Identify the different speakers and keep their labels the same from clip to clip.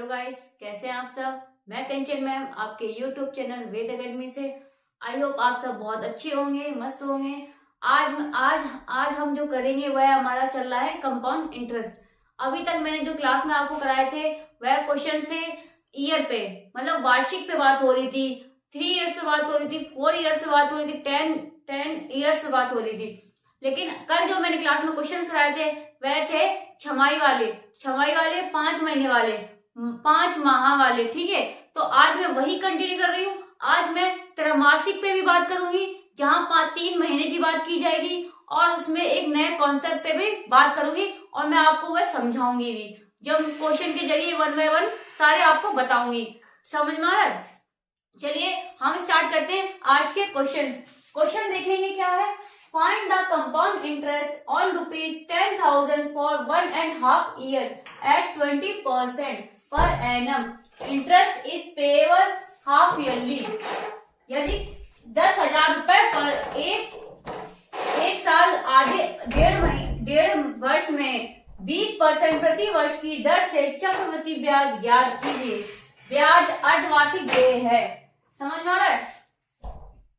Speaker 1: Hello guys, कैसे हैं आप सब। मैं कंचन मैम आपके यूट्यूब चैनल वेद एकेडमी से। आई होप आप सब बहुत अच्छे होंगे, मस्त होंगे। आज आज आज हम जो करेंगे वह हमारा चल रहा है कंपाउंड इंटरेस्ट। अभी तक मैंने जो क्लास में आपको कराए थे वह क्वेश्चन थे ईयर पे, मतलब वार्षिक पे बात हो रही थी। 3 इयर्स पे बात हो रही थी, 4 इयर्स पे बात हो रही थी, 10 इयर्स पे बात हो रही थी। लेकिन कल जो मैंने क्लास में क्वेश्चंस कराए थे वह थे छमाई वाले 5 महीने वाले, 5 माह वाले। ठीक है, तो आज मैं वही कंटिन्यू कर रही हूँ। आज मैं त्रैमासिक पे भी बात करूंगी, जहां 3 महीने की बात की जाएगी, और उसमें एक नए कॉन्सेप्ट पे भी बात करूंगी, और मैं आपको वह समझाऊंगी भी, जब क्वेश्चन के जरिए 1 बाय 1 सारे आपको बताऊंगी। समझ में आ रहा है? चलिए हम स्टार्ट करते हैं आज के क्वेश्चन देखेंगे क्या है। Find the compound interest on rupees 10,000 for 1.5 year at 20% per annum. Interest is payable half yearly. यदि 10,000 रुपए पर एक साल आगे डेढ़ वर्ष में 20% प्रति वर्ष की दर से चक्रवृद्धि ब्याज ज्ञात कीजिए। ब्याज अर्धवार्षिक देय है। समझ में आ रहा है?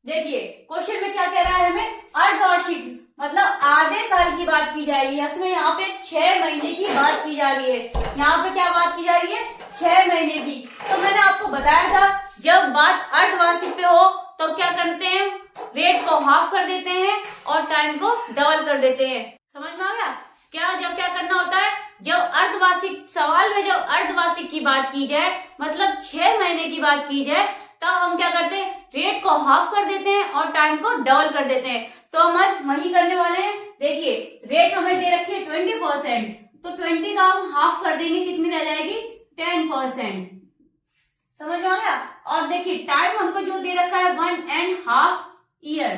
Speaker 1: देखिए क्वेश्चन में क्या कह रहा है हमें, अर्धवार्षिक मतलब आधे साल की बात की जा रही है। इसमें यहाँ पे 6 महीने की बात की जा रही है। यहाँ पे क्या बात की जा रही है, 6 महीने की। तो मैंने आपको बताया था जब बात अर्धवार्षिक पे हो तो क्या करते हैं, रेट को हाफ कर देते हैं और टाइम को डबल कर देते हैं। समझ में आ गया? जब क्या करना होता है, जब अर्धवार्षिक सवाल में जब अर्धवार्षिक की बात की जाए, मतलब 6 महीने की बात की जाए, तब हम क्या करते हैं, रेट को हाफ कर देते हैं और टाइम को डबल कर देते हैं। तो हम आज वही करने वाले हैं। देखिए रेट हमें दे रखी है 20%, तो 20 का हम हाफ कर देंगे, कितनी रह जाएगी, 10%। समझ में आ गया? और देखिए टाइम हमको जो दे रखा है 1.5 ईयर,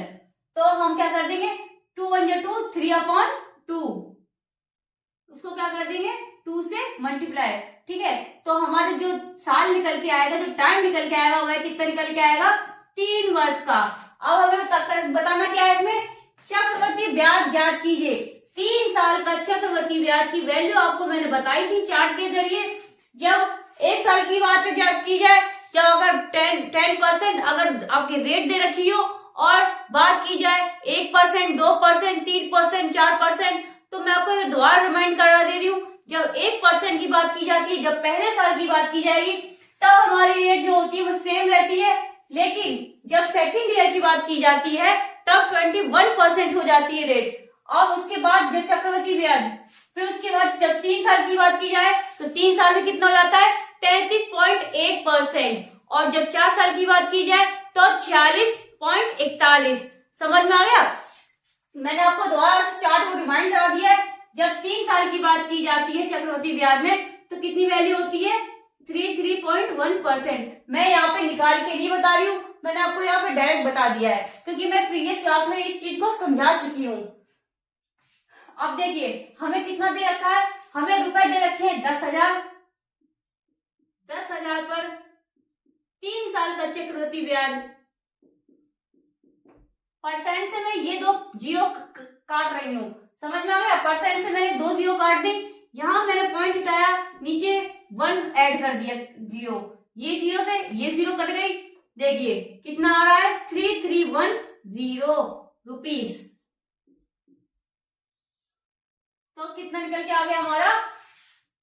Speaker 1: तो हम क्या कर देंगे, 2 1 2 3/2, उसको क्या कर देंगे, 2 से मल्टीप्लाई। ठीक है, तो हमारे जो साल निकल के आएगा, जो टाइम निकल के आएगा, वह कितना निकल के आएगा, 3 वर्ष का। अब हमें बताना क्या है इसमें, चक्रवृद्धि ब्याज ज्ञात कीजिए। 3 साल का चक्रवृद्धि ब्याज की वैल्यू आपको मैंने बताई थी चार्ट के जरिए। जब 1 साल की बात ज्ञात की जाए, जब अगर 10% अगर आपकी रेट दे रखी हो, और बात की जाए 1%, 2%, 3%, 4%, तो मैं आपको दोबारा रिमाइंड करा दे रही हूँ, जब 1% की बात की जाती है, जब पहले साल की बात की जाएगी, तब हमारी रेट जो होती है वो सेम रहती है। लेकिन जब सेकंड ईयर की बात की जाती है तब 21% हो जाती है रेट। और उसके बाद जो चक्रवृद्धि ब्याज, फिर उसके बाद जब 3 साल की बात की जाए तो 3 साल में कितना हो जाता है, 33.1%। और जब 4 साल की बात की जाए तो 46.41। समझ में आ गया? मैंने आपको दोबारा चार्ट को रिमाइंड करा दिया है। जब 3 साल की बात की जाती है चक्रवृद्धि ब्याज में, तो कितनी वैल्यू होती है, 33.1%। मैं यहाँ पे निकाल के नहीं बता रही हूँ, मैंने आपको यहाँ पे डायरेक्ट बता दिया है, क्योंकि मैं प्रीवियस क्लास में इस चीज को समझा चुकी हूँ। अब देखिए हमें कितना दे रखा है, हमें रुपए दे रखे हैं 10,000 पर 3 साल का चक्रवृद्धि ब्याज। परसेंट से मैं ये 2 जीरो काट रही हूँ। समझ में आ गया? परसेंट से मैंने 2 जीरो काट दी, यहां मैंने पॉइंट हटाया, नीचे 1 ऐड कर दिया जीरो, ये जीरो से ये जीरो कट गई। देखिए कितना आ रहा है, 3310 रुपीस। तो कितना निकल के आ गया हमारा,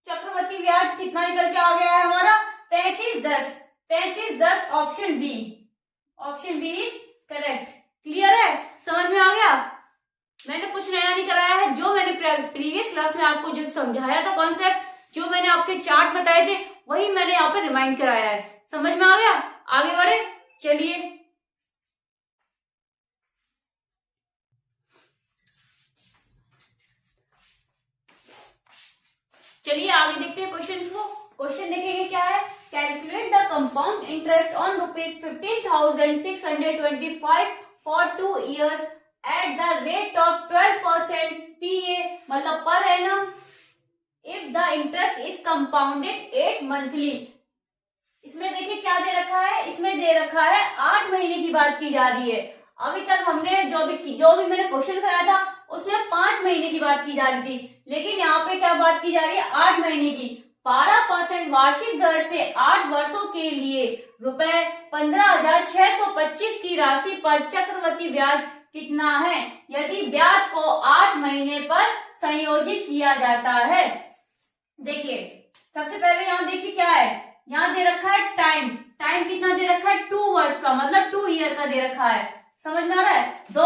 Speaker 1: चक्रवृद्धि ब्याज कितना निकल के आ गया है हमारा, 3310 option B is correct. Clear है? समझ में आ गया? मैंने कुछ नया नहीं कराया है, जो मैंने प्रीवियस क्लास में आपको जो समझाया था कॉन्सेप्ट, जो मैंने आपके चार्ट बताए थे, वही मैंने यहाँ पे रिमाइंड कराया है। समझ में आ गया? आगे बढ़े, चलिए आगे देखते हैं क्वेश्चंस को। क्वेश्चन देखेंगे क्या है, calculate the compound interest on rupees 15,625 for 2 years at the rate of 12% PA, मतलब per annum, if the interest is compounded 8 monthly. इसमें देखिए क्या दे रखा है, इसमें दे रखा है 8 महीने की बात की जा रही है। अभी तक हमने जो भी मैंने क्वेश्चन कराया था उसमें 5 महीने की बात की जा रही थी, लेकिन यहाँ पे क्या बात की जा रही है, 8 महीने की। 12% वार्षिक दर से 8 वर्षों के लिए रुपए 15,625 की राशि पर चक्रवृद्धि ब्याज कितना है यदि ब्याज को 8 महीने पर संयोजित किया जाता है। देखिए सबसे पहले यहाँ देखिए क्या है, यहाँ दे रखा है टाइम कितना दे रखा है 2 वर्ष का, मतलब 2 ईयर का दे रखा है। समझ में आ रहा है, दो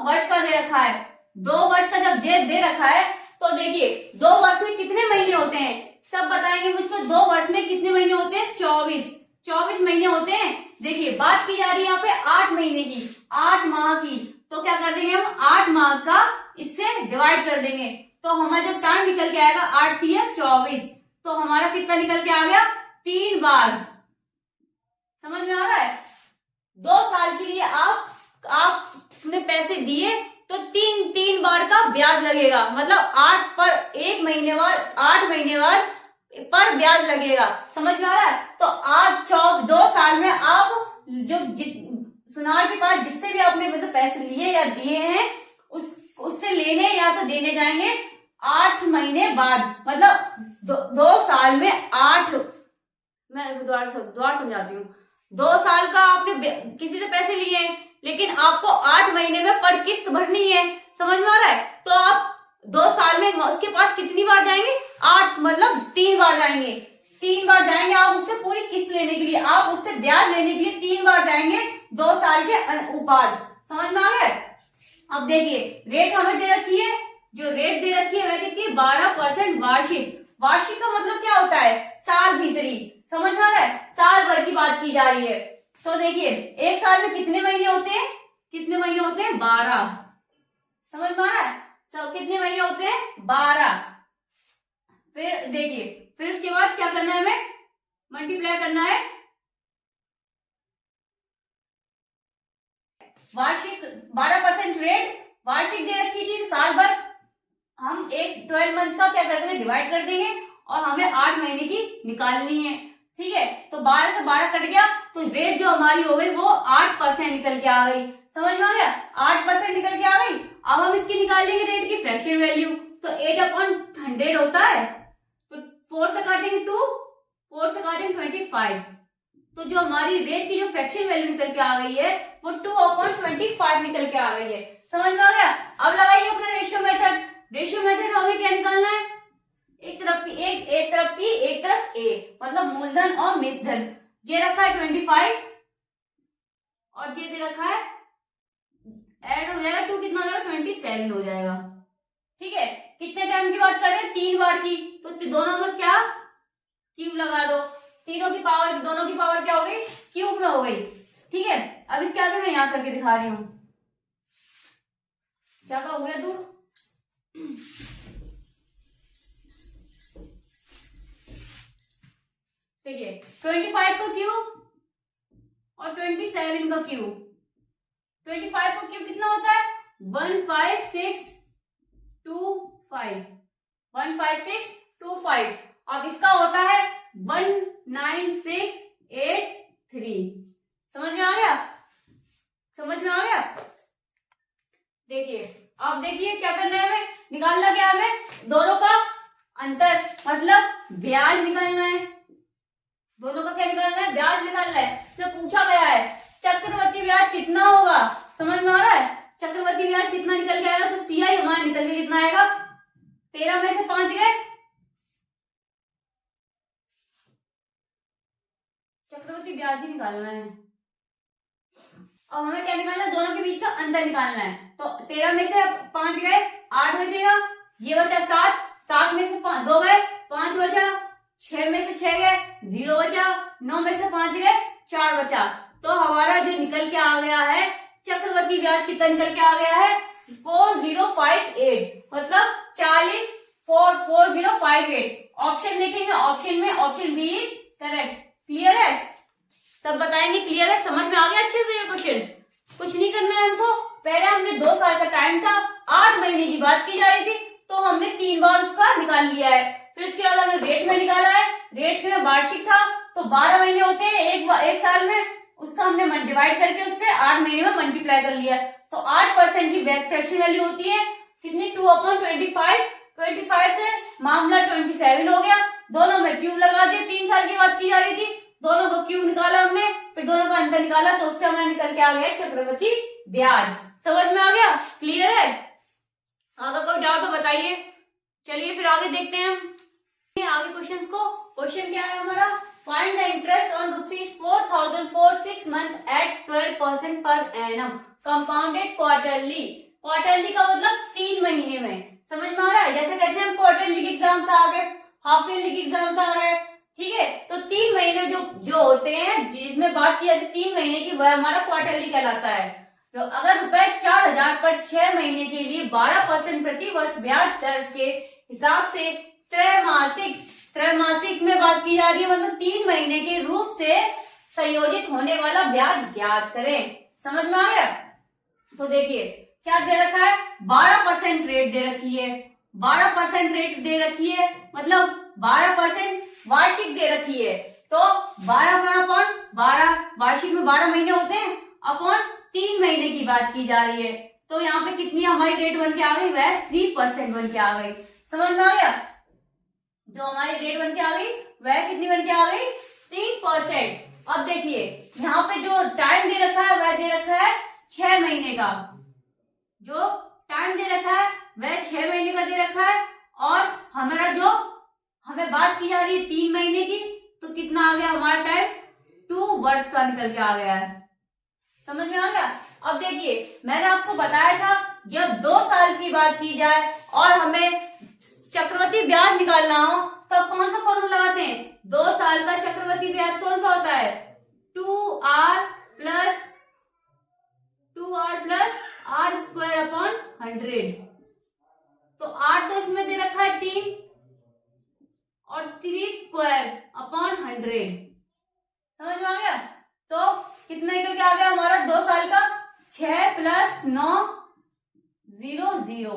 Speaker 1: वर्ष का दे रखा है। 2 वर्ष का जब जे दे रखा है तो देखिए 2 वर्ष में कितने महीने होते हैं, सब बताएंगे मुझको। 2 वर्ष में कितने महीने होते हैं, 24 महीने होते हैं। देखिए बात की जा रही है यहाँ पे 8 महीने की, 8 माह की, तो क्या कर देंगे हम 8 माह का इससे डिवाइड कर देंगे, तो हमारा जो टाइम निकल के आएगा 8 × 24, तो हमारा कितना निकल के आ गया 3 बार। समझ में आ रहा है, 2 साल के लिए आपने पैसे दिए तो 3 बार का ब्याज लगेगा, मतलब 8 पर 1 महीने बाद 8 महीने बाद पर ब्याज लगेगा। समझ में आ रहा है, तो 2 साल में आप जो सुनार के पास जिससे भी आपने मतलब पैसे लिए या दिए हैं उससे लेने या तो देने जाएंगे 8 महीने बाद, मतलब 2 साल में 8, मैं दोबारा समझाती हूँ। 2 साल का आपने किसी से पैसे लिए हैं लेकिन आपको 8 महीने में पर किस्त भरनी है। समझ में आ रहा है, तो आप 2 साल में उसके पास कितनी बार जाएंगे, 8, मतलब 3 बार जाएंगे। 3 बार जाएंगे आप उससे पूरी किस्त लेने के लिए, आप उससे ब्याज लेने के लिए 3 बार जाएंगे 2 साल के बाद। समझ में आ गया। अब देखिए रेट हमें दे रखी है, जो रेट दे रखी है वह कितनी 12% वार्षिक का मतलब क्या होता है, साल भीतरी। समझ में आ रहा है, साल भर की बात की जा रही है। तो देखिए 1 साल में कितने महीने होते हैं, 12। समझ में आ रहा है, सब कितने महीने होते हैं 12। फिर देखिए फिर उसके बाद क्या करना है, हमें मल्टीप्लाई करना है। वार्षिक 12% रेट वार्षिक दे रखी थी, तो साल भर हम 12 मंथ का क्या कर देंगे, डिवाइड कर देंगे और हमें 8 महीने की निकालनी है। ठीक है, तो 12 से 12 कट गया तो रेट जो हमारी हो गई वो 8% निकल के आ गई। समझ में आ गया, 8% निकल के आ गई। अब हम इसकी निकालेंगे रेट की फ्रैक्शन वैल्यू, तो 8/100 होता है, तो 4 से काटेंगे 2, 4 से काटेंगे 25, तो जो हमारी रेट की जो फ्रैक्शन वैल्यू निकल के आ गई है वो 2/25 निकल के आ गई है। समझ में आ गया। अब लगाइए अपना रेशियो मेथड हमें क्या निकालना है, एक तरफ P एक तरफ A, मतलब मूलधन और मिश्रधन। ये रखा है 25 और ये दे रखा है, ऐड हो जाएगा 2, कितना हो जाएगा 27 हो जाएगा। ठीक है, कितने टाइम की बात कर रहे हैं, 3 बार की, तो दोनों में क्या क्यूब लगा दो, दोनों की पावर क्या हो गई, क्यूब में हो गई। ठीक है, अब इसके आगे मैं यहां करके दिखा रही हूं, क्या हो गया तू। देखिए 25 का क्यूब और 27 का क्यूब। 25 का क्यूब कितना होता है 15625। अब इसका होता है 19683। समझ में आ गया। देखिए अब देखिए क्या करना है, हमें निकालना क्या है, दोनों का अंतर, मतलब ब्याज निकालना है। दोनों का क्या निकालना है, ब्याज निकालना है। तो पूछा गया है चक्रवृद्धि ब्याज कितना होगा, समझ में आ रहा है, चक्रवृद्धि ब्याज कितना निकल के आएगा, तो CI हमारा निकल के कितना आएगा, 13 में से 5 गए, चक्रवृद्धि ब्याज ही निकालना है। अब हमें क्या निकालना है, दोनों के बीच का अंतर निकालना है। तो 13 में से 5 गए, 8 बचेगा, ये बचा 7 में से 2 गए, 5 बचा, 6 में से 6 गए, 0 बचा, 9 में से 5 गए, 4 बचा। तो हमारा जो निकल के आ गया है चक्रवृद्धि ब्याज कितना निकल के आ गया है 4058, मतलब 4058। ऑप्शन देखेंगे, ऑप्शन में option B is correct. Clear है, सब बताएंगे, क्लियर है, समझ में आ गया अच्छे से ये क्वेश्चन। कुछ नहीं करना है हमको, पहले हमने 2 साल का टाइम था, 8 महीने की बात की जा रही थी, तो हमने 3 बार उसका निकाल लिया है। फिर उसके बाद हमने रेट में निकाला है, रेट में वार्षिक था तो 12 महीने होते हैं एक साल में, उसका हमने डिवाइड करके उससे 8 महीने में मल्टीप्लाई कर लिया। तो 8% की फ्रैक्शन वैल्यू होती है कितनी, 2/25। 25 से मामला 27 हो गया, दोनों में क्यूब लगा दिया, 3 साल की बात की जा रही थी, दोनों को क्यूब निकाला हमने, फिर दोनों का अंतर निकाला, तो उससे हमें निकल के आ गया चक्रवृद्धि ब्याज। समझ में आ गया? क्लियर है? अगर कोई डाउट तो बताइए। चलिए फिर आगे देखते हैं हम आगे क्वेश्चंस को। क्वेश्चन क्या है हमारा? Find the interest on ₹4,000 for 6 month at 12% per annum compounded quarterly. Quarterly का मतलब 3 महीने में। समझ में आ रहा है? जैसे कहते हैं क्वार्टरली के एग्जाम्स आ गए, हाफ ईयरली के एग्जाम्स आ गए, ठीक है, तो 3 महीने जो होते हैं जिसमें बात की जाती है 3 महीने की, वह हमारा क्वार्टरली कहलाता है। तो अगर रुपए 4,000 पर 6 महीने के लिए 12% प्रति वर्ष ब्याज दर के हिसाब से त्रैमासिक में बात की जा रही है, मतलब 3 महीने के रूप से संयोजित होने वाला ब्याज ज्ञात करें। समझ में आ गया? तो देखिए क्या दे रखा है? 12% रेट दे रखी है, 12% रेट दे रखी है, मतलब 12% वार्षिक दे रखी है। तो 12 वार्षिक में 12 महीने होते हैं, अपॉन 3 महीने की बात की जा रही है। तो यहाँ पे कितनी हमारी रेट बन के आ गई? वह 3% बन के आ गई। समझ में आ गया? जो हमारी रेट बन के आ गई वह कितनी बन के आ गई? 3%। अब देखिए यहाँ पे जो टाइम दे रखा है वह दे रखा है 6 महीने का। जो टाइम दे रखा है वह 6 महीने का दे रखा है, और हमारा जो हमें बात की जा रही है 3 महीने की, तो कितना आ गया हमारा टाइम? 2 वर्ष का निकल के आ गया है। समझ में आ गया? अब देखिए मैंने आपको बताया था जब 2 साल की बात की जाए और हमें चक्रवृद्धि ब्याज निकालना हो तो कौन सा फॉर्मूला लगाते हैं? 2 साल का चक्रवृद्धि ब्याज कौन सा होता है? 2r plus r square upon 100। तो r तो इसमें दे रखा है 3 और 3 स्क्वायर अपॉन 100। समझ में आ गया? तो कितना निकल के आ गया हमारा 2 साल का? 6 प्लस 9 0 0।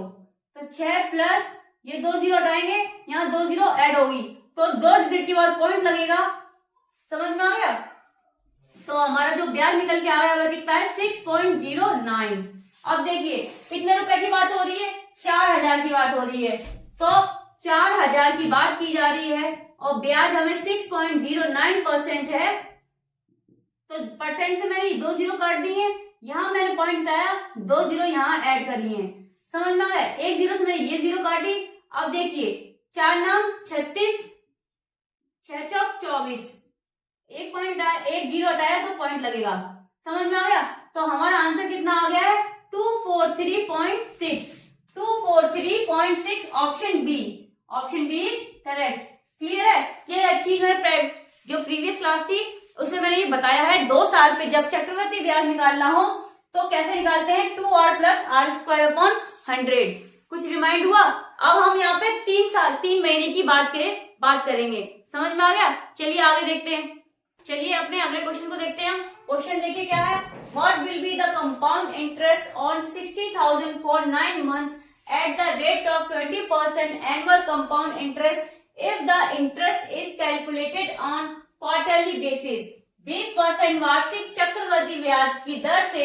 Speaker 1: तो 6 प्लस ये 2 0 हटाएंगे, यहाँ 2 0 ऐड होगी, तो 2 डिजिट के बाद पॉइंट लगेगा। समझ में आ गया? तो हमारा जो ब्याज निकल के आ गया वह कितना है? 6.09। अब देखिए कितने रुपए की बात हो रही है? 4,000 की बात हो रही है। तो 4,000 की बात की जा रही है और ब्याज हमें 6.09% है, तो परसेंट से मैंने 2 0 काट दिए, यहाँ मैंने पॉइंट आया, 2 0 यहाँ ऐड कर लिए। समझ में आ गया? 1 0 से मैंने ये 0 काटी। अब देखिए 4 नाम 36, 6 चौक 24, एक पॉइंट 1 0 हटाया तो पॉइंट लगेगा। समझ में आ गया? तो हमारा आंसर कितना आ गया है? 243.6। 243.6 option B. Option B is correct. Clear है? ये चीज मैंने जो प्रीवियस क्लास थी उसमें मैंने ये बताया है 2 साल पे जब चक्रवृद्धि ब्याज निकालना हो तो कैसे निकालते हैं? 2r plus r square upon 100। कुछ रिमाइंड हुआ? अब हम यहाँ पे 3 महीने की बात करेंगे। समझ में आ गया? चलिए आगे देखते हैं। चलिए अपने अगले क्वेश्चन को देखते हैं। क्वेश्चन देखिए क्या है? What will be the compound interest on 60,000 for 9 months at the rate of 20% annual compound interest if the interest is calculated on quarterly basis. 20% वार्षिक चक्रवृद्धि ब्याज की दर से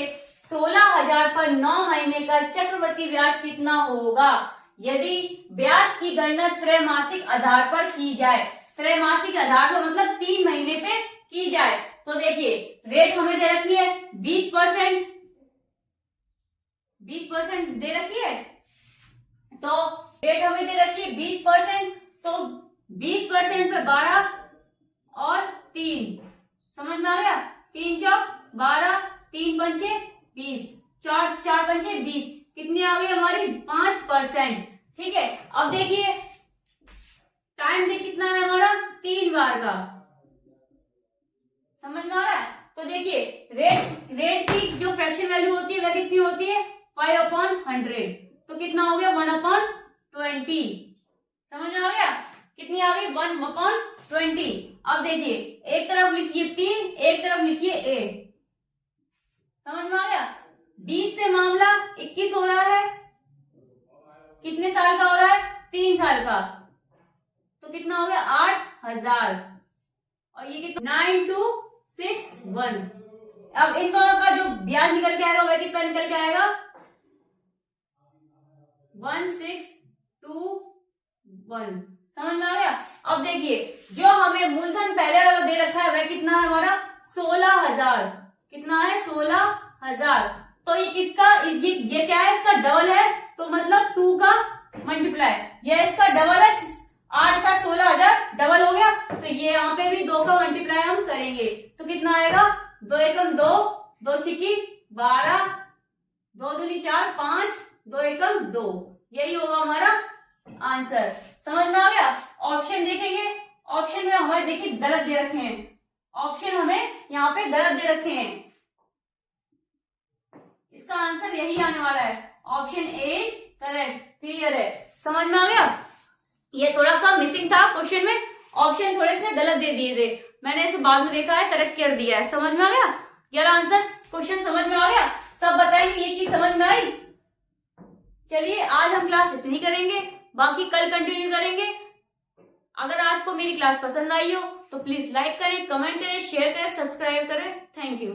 Speaker 1: 16,000 पर 9 महीने का चक्रवृद्धि ब्याज कितना होगा यदि ब्याज की गणना त्रैमासिक आधार पर की जाए? त्रैमासिक आधार पर मतलब 3 महीने पे की जाए। तो देखिए रेट हमें दे रखी है 20%, 20% दे रखी है, तो रेट हमें दे रखी है 20%, तो 20% पे 12 और 3। समझ में आ गया? 3 चौक 12, 3 पंचे 20, 4 पंचे 20, कितनी आ गई हमारी? 5%। ठीक है, अब देखिए टाइम दे कितना है हमारा? 3 बार का। समझ में आ रहा है? तो देखिए रेट की जो फ्रैक्शन वैल्यू होती है वह कितनी होती है? 5/100। तो कितना हो गया? 1/20। समझ में आ गया? कितनी आ गई? 1/20। अब देखिए एक तरफ लिखिए 3, एक तरफ लिखिए a। समझ में आ गया? 20 से मामला 21 हो रहा है, कितने साल का हो रहा है? 3 साल का, तो कितना हो गया? 8,000। और ये कितना? 9261। अब इन दोनों का जो ब्याज निकल के आएगा वह कितना निकल के आएगा? 1621। समझ में आ गया। अब देखिए जो हमें मूलधन पहले वाला दे रखा है वह कितना है हमारा 16,000। कितना है 16,000। तो ये किसका ये क्या है इसका डबल है, तो मतलब 2 का मल्टीप्लाई, ये इसका डबल है 8 का 16,000 डबल हो गया। तो ये यहाँ पे भी 2 का मल्टीप्लाई हम करेंगे तो कितना आएगा 2 एकम 2, 2 छिकी 12, 2 दूनी 4, 5, 2 एकम 2, यही होगा हमारा आंसर। समझ में आ गया। ऑप्शन देखेंगे, ऑप्शन में हमारे देखिए गलत दे रखे हैं, ऑप्शन हमें यहाँ पे गलत दे रखे हैं, इसका आंसर यही आने वाला है, option A is correct. Clear है, समझ में आ गया। ये थोड़ा सा मिसिंग था क्वेश्चन में, ऑप्शन थोड़े से गलत दे दिए थे, मैंने इसे बाद में देखा है करेक्ट कर दिया है। समझ में आ गया, ये आंसर क्वेश्चन समझ में आ गया। सब बताएंगे ये चीज समझ में आई। चलिए आज हम क्लास इतनी करेंगे, बाकी कल कंटिन्यू करेंगे। अगर आपको मेरी क्लास पसंद आई हो तो प्लीज लाइक करें, कमेंट करें, शेयर करें, सब्सक्राइब करें। Thank you.